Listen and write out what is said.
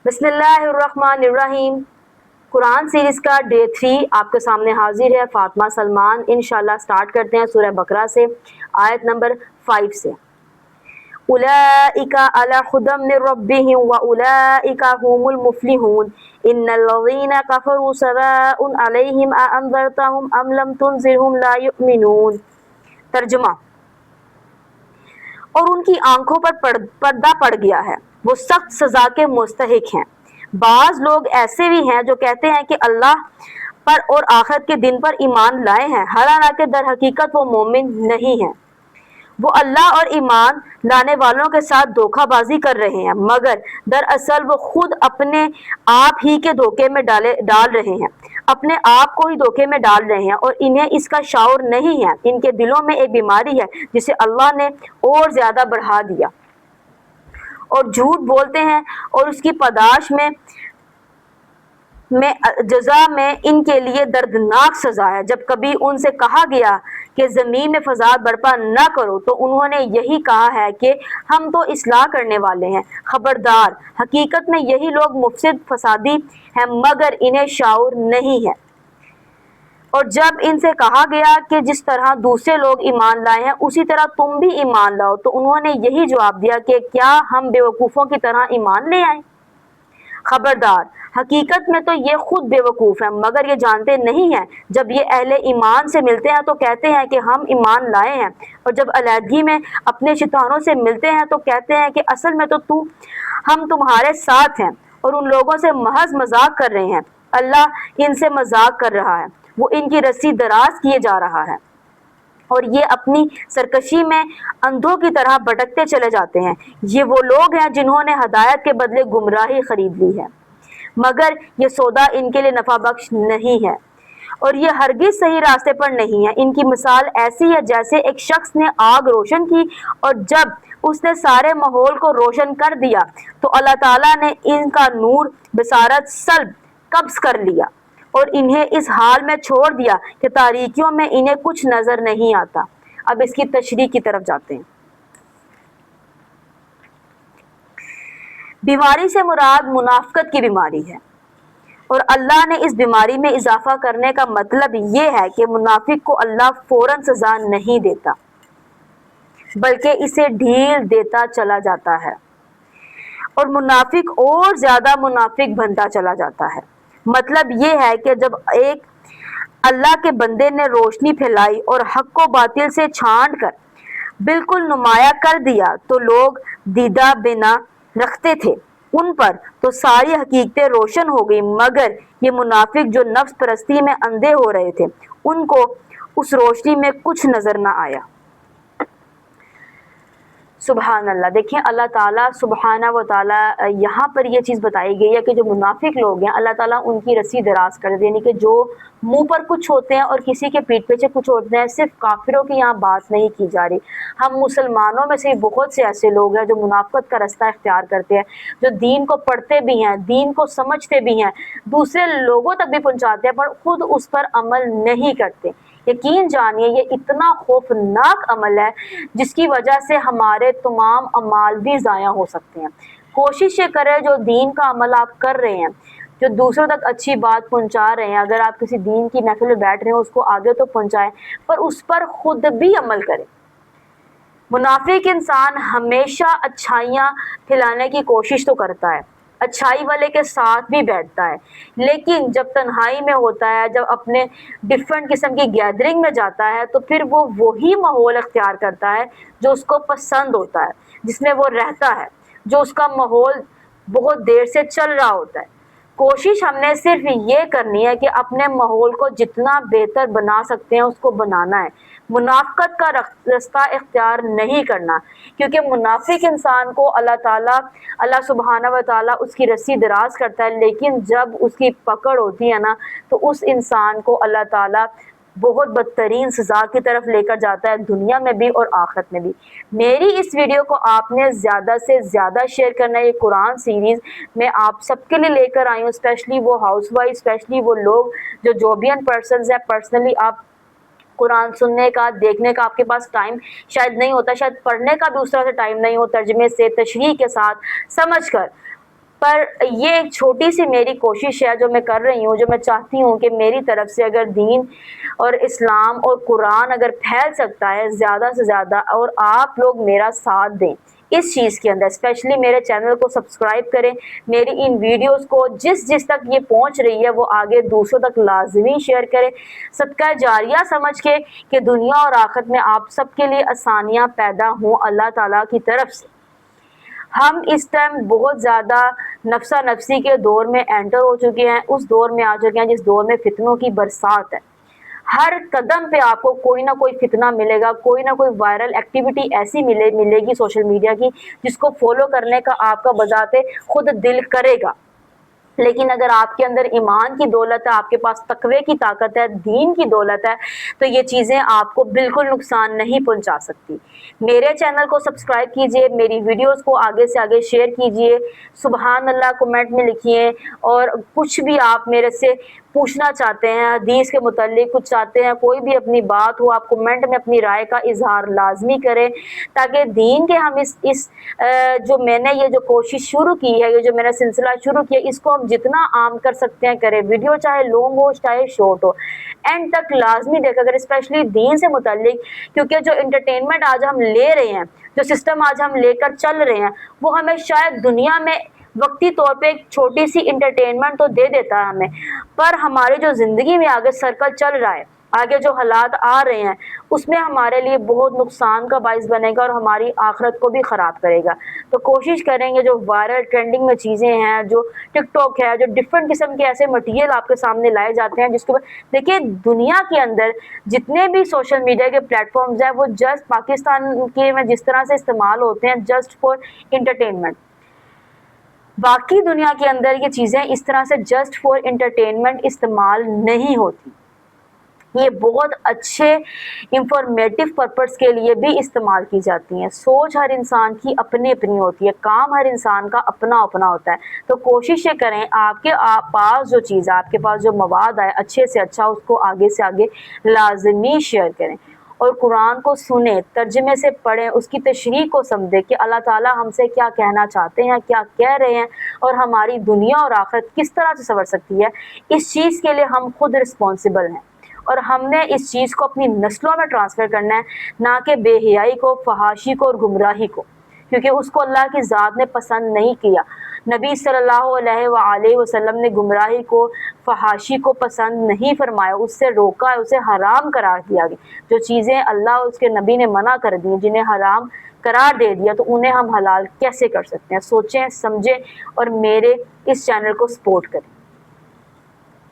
بسم اللہ الرحمن الرحیم۔ قرآن سیریز کا ڈے 3 آپ کے سامنے حاضر ہے فاطمہ سلمان۔ انشاءاللہ سٹارٹ کرتے ہیں سورہ بقرہ سے، آیت نمبر 5 سے۔ اولئک علی ھدی من ربہم واولئک ھم المفلحون ان الذین کفروا سواء علیہم اانذرتہم ام لم تنذرہم لا یؤمنون۔ ترجمہ: اور ان کی آنکھوں پر پردہ پڑ گیا ہے، وہ سخت سزا کے مستحق ہیں۔ بعض لوگ ایسے بھی ہیں جو کہتے ہیں کہ اللہ پر اور آخرت کے دن پر ایمان لائے ہیں، حالانکہ در حقیقت وہ مومن نہیں ہیں۔ وہ اللہ اور ایمان لانے والوں کے ساتھ دھوکہ بازی کر رہے ہیں، مگر دراصل وہ خود اپنے آپ ہی کے دھوکے میں ڈال رہے ہیں، اپنے آپ کو ہی دھوکے میں ڈال رہے ہیں، اور انہیں اس کا شعور نہیں ہے۔ ان کے دلوں میں ایک بیماری ہے جسے اللہ نے اور زیادہ بڑھا دیا، اور جھوٹ بولتے ہیں، اور اس کی پاداش میں جزا میں ان کے لیے دردناک سزا ہے۔ جب کبھی ان سے کہا گیا کہ زمین میں فساد برپا نہ کرو تو انہوں نے یہی کہا ہے کہ ہم تو اصلاح کرنے والے ہیں۔ خبردار، حقیقت میں یہی لوگ مفسد فسادی ہیں، مگر انہیں شعور نہیں ہے۔ اور جب ان سے کہا گیا کہ جس طرح دوسرے لوگ ایمان لائے ہیں اسی طرح تم بھی ایمان لاؤ تو انہوں نے یہی جواب دیا کہ کیا ہم بیوقوفوں کی طرح ایمان لے آئیں؟ خبردار، حقیقت میں تو یہ خود بیوقوف ہیں، مگر یہ جانتے نہیں ہیں۔ جب یہ اہل ایمان سے ملتے ہیں تو کہتے ہیں کہ ہم ایمان لائے ہیں، اور جب علیحدگی میں اپنے شیطانوں سے ملتے ہیں تو کہتے ہیں کہ اصل میں تو ہم تمہارے ساتھ ہیں، اور ان لوگوں سے محض مذاق کر رہے ہیں۔ اللہ ان سے مذاق کر رہا ہے، وہ ان کی رسی دراز کیے جا رہا ہے، اور یہ اپنی سرکشی میں اندھوں کی طرح بھٹکتے چلے جاتے ہیں۔ یہ وہ لوگ ہیں جنہوں نے ہدایت کے بدلے گمراہی خرید لی ہے، مگر یہ سودا ان کے لیے نفع بخش نہیں ہے، اور یہ ہرگز صحیح راستے پر نہیں ہے۔ ان کی مثال ایسی ہے جیسے ایک شخص نے آگ روشن کی، اور جب اس نے سارے ماحول کو روشن کر دیا تو اللہ تعالیٰ نے ان کا نور بصارت سلب قبض کر لیا، اور انہیں اس حال میں چھوڑ دیا کہ تاریکیوں میں انہیں کچھ نظر نہیں آتا۔ اب اس کی تشریح کی طرف جاتے ہیں۔ بیماری سے مراد منافقت کی بیماری ہے، اور اللہ نے اس بیماری میں اضافہ کرنے کا مطلب یہ ہے کہ منافق کو اللہ فوراً سزا نہیں دیتا، بلکہ اسے ڈھیل دیتا چلا جاتا ہے، اور منافق اور زیادہ منافق بنتا چلا جاتا ہے۔ مطلب یہ ہے کہ جب ایک اللہ کے بندے نے روشنی پھیلائی اور حق و باطل سے چھانٹ کر بالکل نمایاں کر دیا تو لوگ دیدہ بنا رکھتے تھے، ان پر تو ساری حقیقتیں روشن ہو گئی، مگر یہ منافق جو نفس پرستی میں اندھے ہو رہے تھے ان کو اس روشنی میں کچھ نظر نہ آیا۔ سبحان اللہ۔ دیکھیں اللہ تعالیٰ سبحانہ و تعالیٰ یہاں پر یہ چیز بتائی گئی ہے کہ جو منافق لوگ ہیں اللہ تعالیٰ ان کی رسی دراز کر دے، یعنی کہ جو منہ پر کچھ ہوتے ہیں اور کسی کے پیٹھ پیچھے کچھ ہوتے ہیں۔ صرف کافروں کی یہاں بات نہیں کی جا رہی، ہم مسلمانوں میں سے بہت سے ایسے لوگ ہیں جو منافقت کا رستہ اختیار کرتے ہیں، جو دین کو پڑھتے بھی ہیں، دین کو سمجھتے بھی ہیں، دوسرے لوگوں تک بھی پہنچاتے ہیں، پر خود اس پر عمل نہیں کرتے۔ یقین جانیے یہ اتنا خوفناک عمل ہے جس کی وجہ سے ہمارے تمام اعمال بھی ضائع ہو سکتے ہیں۔ کوشش یہ کریں جو دین کا عمل آپ کر رہے ہیں، جو دوسروں تک اچھی بات پہنچا رہے ہیں، اگر آپ کسی دین کی محفل میں بیٹھ رہے ہیں اس کو آگے تو پہنچائیں، پر اس پر خود بھی عمل کریں۔ منافق انسان ہمیشہ اچھائیاں پھیلانے کی کوشش تو کرتا ہے، اچھائی والے کے ساتھ بھی بیٹھتا ہے، لیکن جب تنہائی میں ہوتا ہے، جب اپنے ڈیفرنٹ قسم کی گیدرنگ میں جاتا ہے تو پھر وہ وہی ماحول اختیار کرتا ہے جو اس کو پسند ہوتا ہے، جس میں وہ رہتا ہے، جو اس کا ماحول بہت دیر سے چل رہا ہوتا ہے۔ کوشش ہم نے صرف یہ کرنی ہے کہ اپنے ماحول کو جتنا بہتر بنا سکتے ہیں اس کو بنانا ہے، منافقت کا رستہ اختیار نہیں کرنا، کیونکہ منافق انسان کو اللہ سبحانہ و تعالیٰ اس کی رسی دراز کرتا ہے، لیکن جب اس کی پکڑ ہوتی ہے نا تو اس انسان کو اللہ تعالیٰ بہت بدترین سزا کی طرف لے کر جاتا ہے، دنیا میں بھی اور آخرت میں بھی۔ میری اس ویڈیو کو آپ نے زیادہ سے زیادہ شیئر کرنا ہے۔ یہ قرآن سیریز میں آپ سب کے لیے لے کر آئی ہوں، اسپیشلی وہ ہاؤس وائف، اسپیشلی وہ لوگ جو جوبین پرسنز ہیں۔ پرسنلی آپ قرآن سننے کا، دیکھنے کا آپ کے پاس ٹائم شاید نہیں ہوتا، شاید پڑھنے کا بھی اس طرح سے ٹائم نہیں ہو، ترجمے سے، تشریح کے ساتھ سمجھ کر، پر یہ ایک چھوٹی سی میری کوشش ہے جو میں کر رہی ہوں، جو میں چاہتی ہوں کہ میری طرف سے اگر دین اور اسلام اور قرآن اگر پھیل سکتا ہے زیادہ سے زیادہ، اور آپ لوگ میرا ساتھ دیں اس چیز کے اندر، اسپیشلی میرے چینل کو سبسکرائب کریں، میری ان ویڈیوز کو جس تک یہ پہنچ رہی ہے وہ آگے دوسروں تک لازمی شیئر کریں، صدقہ جاریہ سمجھ کے کہ دنیا اور آخرت میں آپ سب کے لیے آسانیاں پیدا ہوں اللہ تعالیٰ کی طرف سے۔ ہم اس ٹائم بہت زیادہ نفسا نفسی کے دور میں انٹر ہو چکے ہیں، اس دور میں آ چکے ہیں جس دور میں فتنوں کی برسات ہے۔ ہر قدم پہ آپ کو کوئی نہ کوئی فتنہ ملے گا، کوئی نہ کوئی وائرل ایکٹیویٹی ایسی ملے گی سوشل میڈیا کی جس کو فالو کرنے کا آپ کا بذات خود دل کرے گا۔ لیکن اگر آپ کے اندر ایمان کی دولت ہے، آپ کے پاس تقوی کی طاقت ہے، دین کی دولت ہے، تو یہ چیزیں آپ کو بالکل نقصان نہیں پہنچا سکتی۔ میرے چینل کو سبسکرائب کیجئے، میری ویڈیوز کو آگے سے آگے شیئر کیجئے، سبحان اللہ کمنٹ میں لکھیے، اور کچھ بھی آپ میرے سے پوچھنا چاہتے ہیں، حدیث کے متعلق کچھ چاہتے ہیں، کوئی بھی اپنی بات ہو، آپ کمنٹ میں اپنی رائے کا اظہار لازمی کریں، تاکہ دین کے ہم اس جو میں نے یہ جو کوشش شروع کی ہے، یہ جو میرا سلسلہ شروع کیا، اس کو ہم جتنا عام کر سکتے ہیں کریں۔ ویڈیو چاہے لانگ ہو چاہے شارٹ ہو، اینڈ تک لازمی دیکھا کریں، اسپیشلی دین سے متعلق، کیونکہ جو انٹرٹینمنٹ آج ہم لے رہے ہیں، جو سسٹم آج ہم لے کر چل رہے ہیں، وہ ہمیں شاید دنیا میں وقتی طور پہ ایک چھوٹی سی انٹرٹینمنٹ تو دے دیتا ہے ہمیں، پر ہمارے جو زندگی میں آگے سرکل چل رہا ہے، آگے جو حالات آ رہے ہیں، اس میں ہمارے لیے بہت نقصان کا باعث بنے گا اور ہماری آخرت کو بھی خراب کرے گا۔ تو کوشش کریں گے جو وائرل ٹرینڈنگ میں چیزیں ہیں، جو ٹک ٹاک ہے، جو ڈفرینٹ قسم کے ایسے مٹیریل آپ کے سامنے لائے جاتے ہیں، جس کے دیکھیے دنیا کے اندر جتنے بھی سوشل میڈیا کے پلیٹ فارمز ہیں، وہ جسٹ پاکستان کے میں جس طرح سے استعمال ہوتے ہیں جسٹ فار انٹرٹینمنٹ، باقی دنیا کے اندر یہ چیزیں اس طرح سے جسٹ فار انٹرٹینمنٹ استعمال نہیں ہوتی، یہ بہت اچھے انفارمیٹو پرپس کے لیے بھی استعمال کی جاتی ہیں۔ سوچ ہر انسان کی اپنی اپنی ہوتی ہے، کام ہر انسان کا اپنا اپنا ہوتا ہے، تو کوشش یہ کریں آپ کے پاس جو چیز ہے، آپ کے پاس جو مواد ہے، اچھے سے اچھا اس کو آگے سے آگے لازمی شیئر کریں، اور قرآن کو سنیں، ترجمے سے پڑھیں، اس کی تشریح کو سمجھیں کہ اللہ تعالیٰ ہم سے کیا کہنا چاہتے ہیں، کیا کہہ رہے ہیں، اور ہماری دنیا اور آخرت کس طرح سے سنور سکتی ہے، اس چیز کے لیے ہم خود رسپانسبل ہیں، اور ہم نے اس چیز کو اپنی نسلوں میں ٹرانسفر کرنا ہے، نہ کہ بے حیائی کو، فحاشی کو اور گمراہی کو، کیونکہ اس کو اللہ کی ذات نے پسند نہیں کیا۔ نبی صلی اللہ علیہ وآلہ وسلم نے گمراہی کو، فحاشی کو پسند نہیں فرمایا، اس سے روکا ہے، اسے حرام قرار دیا گیا۔ جو چیزیں اللہ اور اس کے نبی نے منع کر دی، جنہیں حرام قرار دے دیا، تو انہیں ہم حلال کیسے کر سکتے ہیں؟ سوچیں، سمجھیں، اور میرے اس چینل کو سپورٹ کریں۔